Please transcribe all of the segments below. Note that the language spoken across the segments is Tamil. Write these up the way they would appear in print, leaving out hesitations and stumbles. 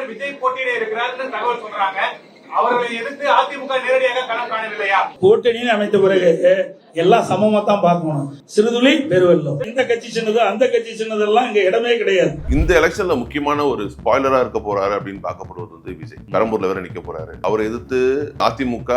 வேட்பாளர் விஜய் போட்டியிட இருக்கிறார் தகவல் சொல்றாங்க. அவர்களை எதிர்த்து அதிமுக நேரடியாக களம் காணவில்லையா? கூட்டணின்னு அமைத்த பிறகு எல்லாம் சமமா தான் பார்க்கணும். சிறுதுளி பெருவெல்லம். இந்த கட்சி சின்னது அந்த கட்சி சின்னதெல்லாம் இங்க இடமே கிடையாது. இந்த எலெக்ஷன்ல முக்கியமான ஒரு ஸ்பாய்லரா இருக்க போறாரு அப்படின்னு பார்க்கப்படுவது வந்து விஜய். பெரம்பூர்ல வேற நிக்க போறாரு. அவரை எதிர்த்து அதிமுக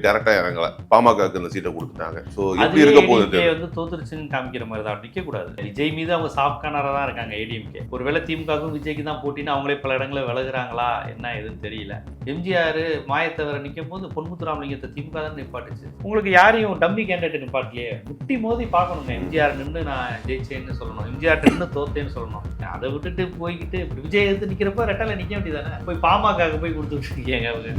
டைரக்டா இறங்கல, பாமகக்கு இந்த சீட்டை கொடுத்துட்டாங்க. சோ எப்படி இருக்க போகுது வந்து தோத்துருச்சுன்னு காமிக்கிற மாதிரி தான் நிக்க கூடாது. விஜய் மீது அவங்க சாஃப்ட் கார்னரா தான் இருக்காங்க ஏடிஎம்கே. ஒருவேளை திமுகவுக்கும் விஜய்க்கு தான் போட்டின்னு அவங்களே பல இடங்களில் விலகுறாங்களா என்ன எதுன்னு தெரியல. எம்ஜிஆர் மாயத்தவரை நிற்கும் போது பொன்முத்துராமலிங்கத்தை திமுக தான் நிப்பாட்டுச்சு. உங்களுக்கு யாரையும் டம்மி கேண்டிடேட் நிப்பாட்டியே முட்டி மோதி பார்க்கணுங்க. எம்ஜிஆர் நின்று நான் ஜெயிச்சேன்னு சொல்லணும், எம்ஜிஆர் நின்று தோத்தேன்னு சொல்லணும். அதை விட்டுட்டு போய்கிட்டு விஜய் எடுத்து நிற்கிறப்ப ரெட்டால நிற்க வேண்டியதானே. போய் பாமக போய் கொடுத்துட்டு இருக்கீங்க அவங்க.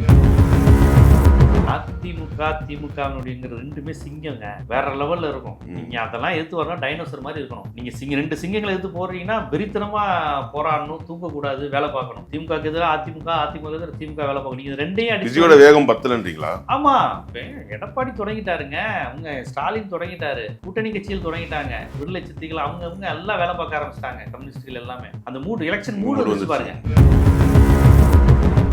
அதிமுக திமுகனுடைய ரெண்டுமே சிங்கங்க, வேற லெவல்ல இருக்கும். நீங்க அதெல்லாம் எடுத்து வரணும், டைனோசர் மாதிரி இருக்கணும். நீங்க ரெண்டு சிங்கங்களை எடுத்து போடுறீங்கன்னா வெறித்தனமா போராடணும், தூங்கக்கூடாது, வேலை பார்க்கணும். திமுக எதிராக அதிமுக, அதிமுக எதிராக திமுக வேலை பார்க்கணும். நீங்க ரெண்டையும் விஜயோட வேகம் பத்தலன்றீங்களா? ஆமா, எடப்பாடி தொடங்கிட்டாருங்க, அவங்க ஸ்டாலின் தொடங்கிட்டாரு, கூட்டணி கட்சியில் தொடங்கிட்டாங்க, விடுதலை சித்திகள் அவங்க எல்லாம் வேலை பார்க்க ஆரம்பிச்சிட்டாங்க. கம்யூனிஸ்டுகள் எல்லாமே அந்த மூடு எலெக்ஷன் மூடு வந்து பாருங்க.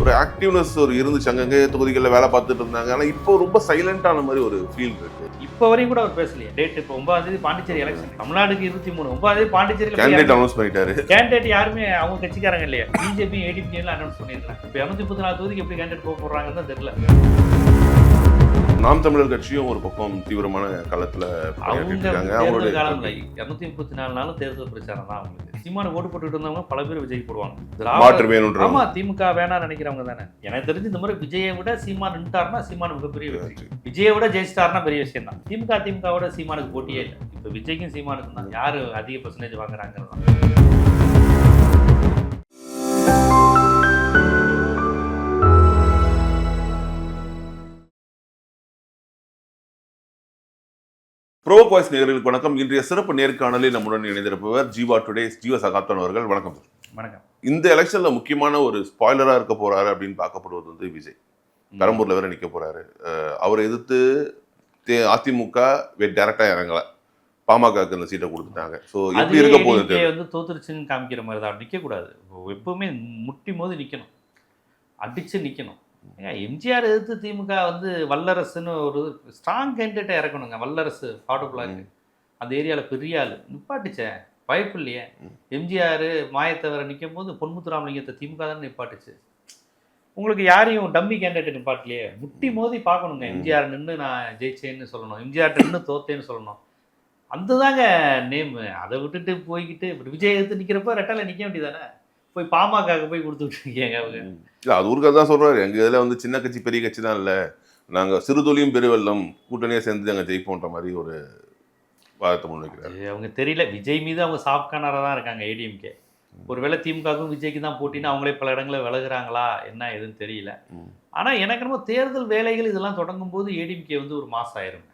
ஒரு ஆக்டிவ்னஸ் ஒரு இருந்துச்சு, அங்கங்கே தொகுதிகளில் வேலை பார்த்துட்டு இருந்தாங்க. ஆனால் இப்போ ரொம்ப சைலண்டான மாதிரி ஒரு ஃபீல் இருக்கு. இப்போ வரையும் கூட அவர் பேசலையே. டேட் இப்போ 9ஆம் தேதி பாண்டிச்சேரி எலெக்ஷன், தமிழ்நாடுக்கு 23, 9ஆம் தேதி பாண்டிச்சேரியில் கேண்டிடேட் அனௌன்ஸ் பண்ணிட்டாரு. கேண்டிடேட் யாருமே அவங்க கட்சிக்காரங்க இல்லையா, பிஜேபி ஏடிபி அனௌன்ஸ் பண்ணிருக்காங்க. இப்போ 234 தொகுதிக்கு எப்படி கேண்டிடேட் போக போறாங்கன்னு தான் தெரியல. நாம் தமிழர் கட்சியும் ஒரு பக்கம் தீவிரமான களத்துல தேர்தல் காலம் 234 நாளும் தேர்தல் பிரச்சாரம் தான் அவங்களுக்கு. சீமானு ஓட்டு போட்டுட்டு இருந்தவங்க பல பேர் விஜய் போடுவாங்க. ஆமா, திமுக வேணாம் நினைக்கிறவங்க தானே. எனக்கு தெரிஞ்சு இந்த மாதிரி விஜயை விட சீமான் நின்ட்டாருன்னா சீமான் மிகப்பெரிய வெற்றி. விஜயை விட ஜெயிச்சிட்டாருன்னா பெரிய விஷயம் தான். திமுகவோட சீமானுக்கு போட்டியே இல்லை. இப்ப விஜய்க்கும் சீமானுக்கும் தான் யாரு அதிக பெர்சன்டேஜ் வாங்குறாங்க. ப்ரோவோக் வாய்ஸ் நேயர்களுக்கு வணக்கம். இன்றைய சிறப்பு நேர்காணலில் நம்முடன் இணைந்திருப்பவர் ஜீவா டுடே ஜீவ சகாப்தன் அவர்கள். வணக்கம் சார். வணக்கம். இந்த எலெக்ஷன்ல முக்கியமான ஒரு ஸ்பாய்லரா இருக்க போறாரு அப்படின்னு பார்க்கப்படுவது வந்து விஜய். பெரம்பூர்ல வேற நிக்க போறாரு. அவரை எதிர்த்து அதிமுக டைரக்டா இறங்கல, பாமகக்கு இந்த சீட்டை கொடுத்துட்டாங்க. ஸோ எப்படி இருக்க போகுது வந்து தோத்துருச்சுன்னு காமிக்கிற மாதிரி தான் நிக்க கூடாது. எப்பவுமே முட்டி மோதி நிக்கணும், அடிச்சு நிக்கணும். எம்ஜிஆர் எதிர்த்து திமுக வந்து வல்லரசுன்னு ஒரு ஸ்ட்ராங் கேண்டிடேட்டை இறக்கணுங்க. வல்லரசு பாடுபுலாக்கு அந்த ஏரியாவில் பெரிய ஆள் நிப்பாட்டுச்சேன், வாய்ப்பு இல்லையே. எம்ஜிஆர் மாயத்தவரை நிற்கும் போது பொன்முத்துராமலிங்கத்தை திமுக தான் நிப்பாட்டுச்சு. உங்களுக்கு யாரையும் டம்மி கேண்டிடேட் நிப்பாட்டலையே, முட்டி மோதி பார்க்கணுங்க. எம்ஜிஆர் நின்று நான் ஜெயிச்சேன்னு சொல்லணும், எம்ஜிஆர் நின்று தோத்தேன்னு சொல்லணும். அந்த தாங்க நேம். அதை விட்டுட்டு போய்கிட்டு விஜய் எடுத்து நிற்கிறப்ப ரெட்டால நிற்க வேண்டியதானே. போய் பாமக போய் கொடுத்துட்டு இருக்கீங்க அவங்க. இல்லை, அது ஊருக்கு தான் சொல்றாரு. எங்கள் இதில் வந்து சின்ன கட்சி பெரிய கட்சி தான் இல்லை, நாங்கள் சிறுதுளியும் பெருவெல்லம் கூட்டணியாக சேர்ந்து நாங்கள் ஜெயிப்போன்ற மாதிரி ஒரு வாதத்தை முன்வைக்கிறாரு. அவங்க தெரியல, விஜய் மீது அவங்க சாஃப்ட் கார்னராக தான் இருக்காங்க ஏடிஎம்கே. ஒருவேளை திமுகவுக்கும் விஜய்க்கு தான் போட்டின்னு அவங்களே பல இடங்களில் விலகுறாங்களா என்ன எதுன்னு தெரியல. ஆனால் எனக்கு நம்ம தேர்தல் வேலைகள் இதெல்லாம் தொடங்கும் போது ஏடிஎம்கே வந்து ஒரு மாதம் ஆயிரும்.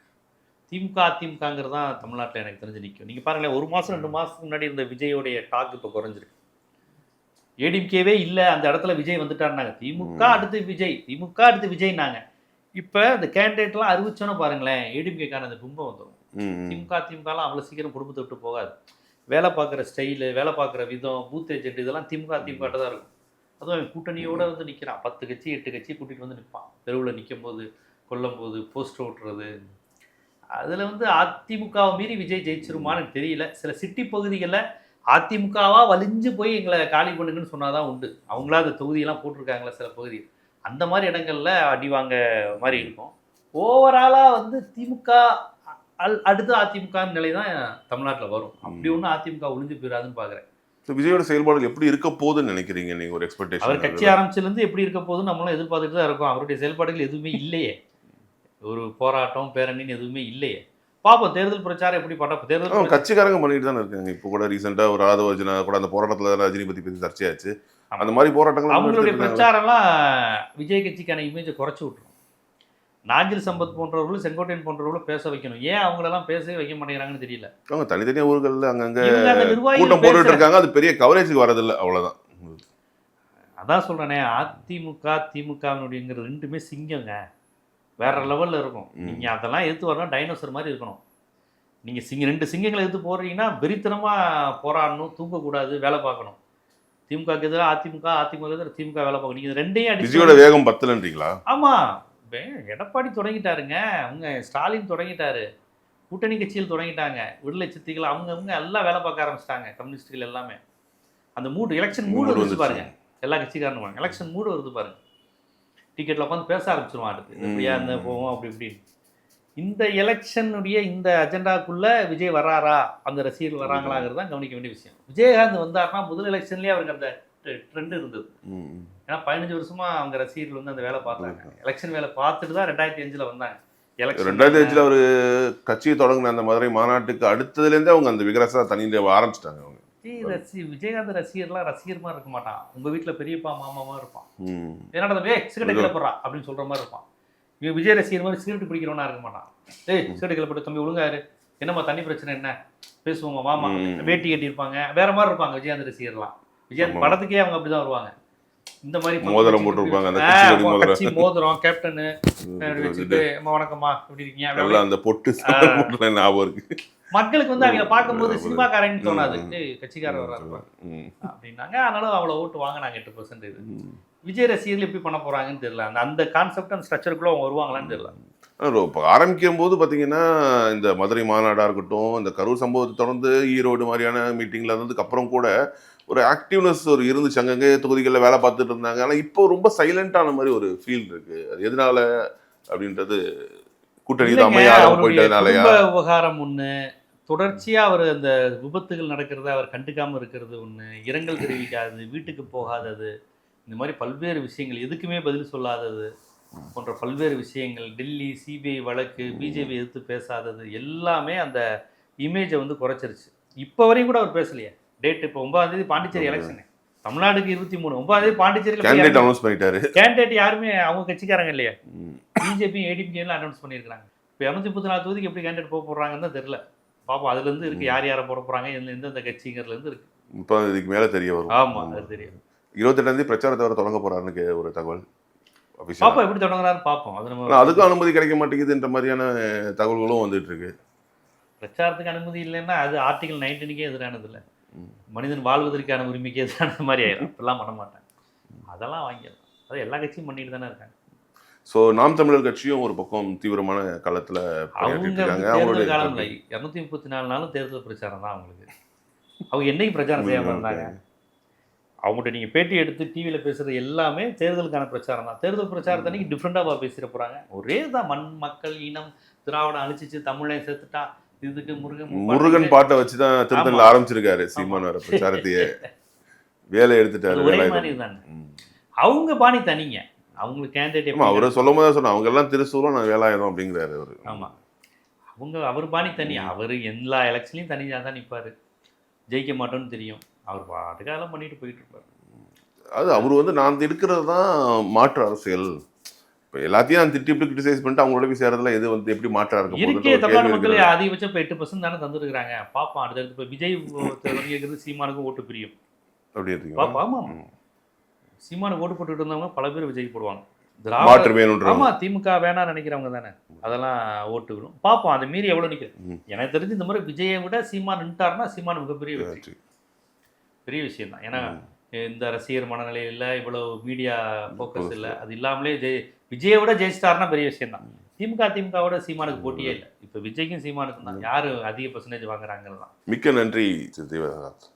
திமுக அதிமுகங்கிறது தான் தமிழ்நாட்டில் எனக்கு தெரிஞ்சு நிற்கும். நீங்கள் பாருங்களேன், 1 மாதம் 2 மாதத்துக்கு முன்னாடி இருந்த விஜயோடைய டாக் இப்போ குறைஞ்சிருக்கு. ஏடிஎம்கேவே இல்லை, அந்த இடத்துல விஜய் வந்துட்டாருனாங்க. திமுக அடுத்து விஜய், திமுக அடுத்து விஜய்னாங்க. இப்போ இந்த கேண்டிடேட்லாம் அறிவிச்சோன்னு பாருங்களேன், ஏடிஎம்கேக்கான அந்த கும்பம் வந்துடும். திமுகலாம் அவ்வளோ சீக்கிரம் குடும்பத்தை விட்டு போகாது. வேலை பார்க்குற ஸ்டைலு, வேலை பார்க்குற விதம், பூத் ஏஜென்ட் இதெல்லாம் திமுக தான் இருக்கும். அதுவும் கூட்டணியோடு வந்து நிற்கிறான். 10 கட்சி 8 கட்சி கூட்டிகிட்டு வந்து நிற்பான். தெருவில் நிற்கும் போது, கொல்லும் போது, போஸ்டர் ஓட்டுறது. அதில் வந்து அதிமுகவை மீறி விஜய் ஜெயிச்சிருமான்னு எனக்கு தெரியல. சில சிட்டி பகுதிகளில் அதிமுகவா வலிஞ்சு போய் எங்களை காலி பண்ணுங்கன்னு சொன்னாதான் உண்டு. அவங்களா அந்த தொகுதியெல்லாம் போட்டிருக்காங்களா சில பகுதி, அந்த மாதிரி இடங்கள்ல அடி வாங்க மாதிரி இருக்கும். ஓவராலாக வந்து திமுக அடுத்து அதிமுக நிலை தான் தமிழ்நாட்டில் வரும். அப்படி ஒன்றும் அதிமுக ஒளிஞ்சு போயிடாதுன்னு பார்க்குறேன். விஜயோட செயல்பாடுகள் எப்படி இருக்க போகுதுன்னு நினைக்கிறீங்க நீங்கள்? ஒரு எக்ஸ்பெக்டேஷன். அவர் கட்சி ஆரம்பிச்சிலேருந்து எப்படி இருக்க போகுதுன்னு நம்மளும் எதிர்பார்த்துட்டு தான் இருக்கோம். அவருடைய செயல்பாடுகள் எதுவுமே இல்லையே, ஒரு போராட்டம் பேரணின்னு எதுவுமே இல்லையே. பாப்போம் தேர்தல் பிரச்சாரம் எப்படி பண்ண. தேர்தல் கட்சிக்காரங்க பண்ணிட்டு தானே இருக்காங்க. இப்போ கூட ரீசெண்டாக ஒரு ஆதவர்ஜனா கூட அந்த போராட்டத்தில் ரஜினி பற்றி சர்ச்சையாச்சு. அந்த மாதிரி போராட்டங்கள் அவங்களுடைய பிரச்சாரம்லாம் விஜய் கட்சிக்கான இமேஜை குறைச்சி விட்டுரும். நாஞ்சில் சம்பத் போன்றவர்களும் செங்கோட்டையன் போன்றவர்களும் பேச வைக்கணும். ஏன் அவங்களெல்லாம் பேசவே வைக்க மாட்டேங்கிறாங்கன்னு தெரியல. அவங்க தனித்தனியாக ஊர்களில் அங்கங்கே கூட்டம் போட்டுட்டு இருக்காங்க. அது பெரிய கவரேஜுக்கு வரதில்லை, அவ்வளோதான். அதான் சொல்கிறேனே, அதிமுக திமுகனுடைய ரெண்டுமே சிங்கங்க, வேற லெவலில் இருக்கும். நீங்கள் அதெல்லாம் எடுத்து வரணும், டைனோசர் மாதிரி இருக்கணும். நீங்கள் ரெண்டு சிங்கங்களை எடுத்து போடுறீங்கன்னா வெறித்தனமாக போராடணும், தூங்கக்கூடாது, வேலை பார்க்கணும். திமுகக்கு எதிராக அதிமுக, அதிமுக எதிராக திமுக வேலை பார்க்க நீங்க ரெண்டையும் அடிச்சு விஜயோட வேகம் பத்தலன்றீங்களா? ஆமா, எடப்பாடி தொடங்கிட்டாருங்க, அவங்க ஸ்டாலின் தொடங்கிட்டாரு, கூட்டணி கட்சிகள் தொடங்கிட்டாங்க, விடுதலை சித்திகள் அவங்க எல்லாம் வேலை பார்க்க ஆரம்பிச்சிட்டாங்க, கம்யூனிஸ்டுகள் எல்லாமே. அந்த மூடு எலெக்ஷன் மூடு வந்துச்சு பாருங்க, எல்லா கட்சிக்காரனும் எலெக்ஷன் மூடு வருது பாருங்க. டிக்கெட்ல உட்காந்து பேச ஆரம்பிச்சிருவான், அடுத்து இப்படியா இருந்த போவோம் அப்படி இப்படின்னு. இந்த எலெக்ஷனுடைய இந்த அஜெண்டாக்குள்ள விஜய் வராரா, அந்த ரசிகர்கள் வராங்களாங்கிறது தான் கவனிக்க வேண்டிய விஷயம். விஜயகாந்த் வந்தாருன்னா முதல் எலெக்ஷன்லேயே அவருக்கு அந்த ட்ரெண்ட் இருந்தது. ஏன்னா 15 வருஷமா அவங்க ரசிகர்கள் வந்து அந்த வேலை பார்த்தாங்க, எலெக்ஷன் வேலை பார்த்துட்டு தான் 2005 வந்தாங்க. 2005 அவரு கட்சியை தொடங்கின அந்த மதுரை மாநாட்டுக்கு அடுத்ததுலேருந்தே அவங்க அந்த விகரசா தனியில் ஆரம்பிச்சிட்டாங்க. அவங்க விஜயகாந்த் ரசிகர்லாம் ரசிகர் மாதிரி இருக்க மாட்டான், உங்க வீட்டுல பெரியப்பா மாமாவா இருப்பான். என்னடா தம்பி சிகரெட் கிளப்புறா அப்படின்னு சொல்ற மாதிரி இருப்பான். இவன் விஜய் ரசிகர் மாதிரி சிகரெட் பிடிக்கிறவனா இருக்க மாட்டான். சிகரெட் கிளப்பிட்டு தம்பி ஒழுங்காரு, என்னம்மா தண்ணி பிரச்சனை என்ன பேசுவோமா மாமா, வேட்டி கட்டி இருப்பாங்க, வேற மாதிரி இருப்பாங்க விஜயகாந்த் ரசிகர்லாம். விஜயகாந்த் படத்துக்கே அவங்க அப்படிதான் வருவாங்க, இந்த மாதிரி மோதிரம் போட்டுருப்பாங்க, கட்சி மோதிரம் கேப்டனு வச்சுட்டு வணக்கம்மா எப்படி இருக்கீங்க, அந்த பொட்டு ஞாபகம் இருக்கு. மக்களுக்கு வந்து அவங்க பார்க்கும்போது சினிமாக்காரன்னு தோணாது, கட்சிக்காரர் வர்றாரு அப்படின்னாங்க. அதனால அவ்வளோ ஓட்டு வாங்கினாங்க 8%. இது விஜய் ரசிகர்கள் எப்படி பண்ண போறாங்கன்னு தெரியல, அந்த கான்செப்ட் அந்த ஸ்ட்ரக்சருக்குள்ள அவங்க வருவாங்களான்னு தெரியல. இப்போ ஆரம்பிக்கும் போது பார்த்தீங்கன்னா இந்த மதுரை மாநாடாக இருக்கட்டும், இந்த கரூர் சம்பவத்தை தொடர்ந்து ஈரோடு மாதிரியான மீட்டிங்கில் இருந்ததுக்கு அப்புறம் கூட ஒரு ஆக்டிவ்னஸ் ஒரு இருந்துச்சு, அங்கங்கே தொகுதிகளில் வேலை பார்த்துட்டு இருந்தாங்க. ஆனால் இப்போ ரொம்ப சைலண்டான மாதிரி ஒரு ஃபீல் இருக்கு. அது எதனால அப்படின்றது கூட்டணி அமையாத போயிட்டதுனாலயா? விவகாரம் ஒன்று, தொடர்ச்சியா அவர் அந்த விபத்துகள் நடக்கிறத அவர் கண்டுக்காம இருக்கிறது ஒன்று, இரங்கல் தெரிவிக்காதது, வீட்டுக்கு போகாதது, இந்த மாதிரி பல்வேறு விஷயங்கள், எதுக்குமே பதில் சொல்லாதது போன்ற பல்வேறு விஷயங்கள், டெல்லி சிபிஐ வழக்கு, பிஜேபி எதிர்த்து பேசாதது எல்லாமே அந்த இமேஜை வந்து குறைச்சிருச்சு. இப்போ வரையும் கூட அவர் பேசலையே. டேட் இப்போ 9ஆம் தேதி பாண்டிச்சேரி எலெக்ஷன், தமிழ்நாடுக்கு 23, 9ஆம் தேதி பாண்டிச்சேரியில் கேண்டிடேட் யாருமே அவங்க கட்சிக்காரங்க இல்லையா, பிஜேபி ஏடிஎம்கே அனௌன்ஸ் பண்ணியிருக்காங்க. இப்போ 234 தொகுதிக்கு எப்படி கேண்டிடேட் போக போடுறாங்கன்னு தான் தெரியல. பாப்போம், அதுல இருந்து இருக்கு யார் யாரை போட போறாங்க, எந்தெந்த கட்சிங்கிறதுல இருந்து இருக்கு. இப்போ இதுக்கு மேல தெரிய வரும். ஆமா, அது தெரியும். 28ஆம் தேதி பிரச்சாரத்தை வர தொடங்க போறாருன்னு ஒரு தகவல். பாப்போம் எப்படி தொடங்குறாரு பார்ப்போம். அது நம்ம அதுக்கு அனுமதி கிடைக்க மாட்டேங்குதுன்ற மாதிரியான தகவல்களும் வந்துட்டு இருக்கு. பிரச்சாரத்துக்கு அனுமதி இல்லைன்னா அது ஆர்டிகல் 19க்கே எதிரானது இல்லை, மனிதன் வாழ்வதற்கான உரிமைக்கு எதிரான மாதிரி ஆயிடும். இப்பெல்லாம் பண்ண மாட்டாங்க, அதெல்லாம் வாங்கிடலாம். அது எல்லா கட்சியும் பண்ணிட்டு தானே இருக்காங்க. ஸோ நாம் தமிழர் கட்சியும் ஒரு பக்கம் தீவிரமான களத்தில் அவங்க தேர்தல் காலம் இல்லை, 234 நாளும் தேர்தல் பிரச்சாரம் தான் அவங்களுக்கு. அவங்க என்னைக்கு பிரச்சாரம் செய்யாமல் இருந்தாங்க? அவங்கள்ட்ட நீங்கள் பேட்டி எடுத்து டிவியில் பேசுகிறது எல்லாமே தேர்தலுக்கான பிரச்சாரம் தான். தேர்தல் பிரச்சாரத்தை அன்றைக்கி டிஃப்ரெண்ட்டாக பேசிட போகிறாங்க. ஒரே தான், மண் மக்கள் இனம் திராவிடம் அழிச்சிச்சு, தமிழை சேர்த்துட்டா, இதுக்கு முருகன் பாட்டை வச்சு தான் திருத்தணில் ஆரம்பிச்சிருக்காரு சீமான் வர பிரச்சாரத்தையே. வேலை எடுத்துட்டாரு. ஒரே மாதிரி தானே அவங்க பாணி தனிங்க. அவங்களுக்கு கேண்டிடேட் அவரை சொல்லும் போது சொன்ன அவங்க எல்லாம் திருசூலம், நான் வேலாயுதம் அப்படிங்கிறாரு அவரு. ஆமாம், அவர் பாணி தனி. அவர் எல்லா எலெக்ஷன்லையும் தனியாக தான் நிற்பார், ஜெயிக்க மாட்டோன்னு தெரியும், அவர் பாட்டுக்கு அதெல்லாம் பண்ணிட்டு போயிட்டு இருப்பார். அது அவர் வந்து நான் இருக்கிறது தான் மாற்று அரசியல். இப்போ எல்லாத்தையும் நான் திட்டி இப்படி கிரிட்டிசைஸ் பண்ணிட்டு அவங்களோட போய் சேர்றதுல எது வந்து எப்படி மாற்றா இருக்கும் இருக்கே. தமிழ்நாடு மக்கள் அதிகபட்சம் இப்போ 8% தானே தந்துருக்குறாங்க. பார்ப்போம் அடுத்தடுத்து. இப்போ விஜய் கேட்குறது சீமானுக்கும் ஓட்டு பிரியும் அப்படி இருக்கு. பார்ப்போம். ஆமாம், சீமானுக்கு ஓட்டு போட்டுக்கிட்டு இருந்தவங்க பல பேர் விஜய் போடுவாங்க. மாற்று வேணும். ஆமா, திமுக வேணாம்னு நினைக்கிறவங்க தானே அதெல்லாம் ஓட்டு விடும். பார்ப்போம் அதை மீறி எவ்வளோ நிற்கும். எனக்கு தெரிஞ்சு இந்த மாதிரி விஜயை விட சீமான் நின்ட்டாருன்னா சீமான் மிகப்பெரிய வெற்றி, பெரிய விஷயம் தான். ஏன்னா இந்த ரசிகர் மனநிலையில் இல்லை, இவ்வளோ மீடியா ஃபோக்கஸ் இல்லை, அது இல்லாமலே விஜயை விட ஜெயிச்சிட்டாருன்னா பெரிய விஷயம் தான். திமுகவோட சீமானுக்கு போட்டியே இல்லை. இப்போ விஜய்க்கும் சீமானுக்கும் தான் யார் அதிக பர்சன்டேஜ் வாங்குறாங்கிறது தான். மிக்க நன்றி தேவதாஸ்.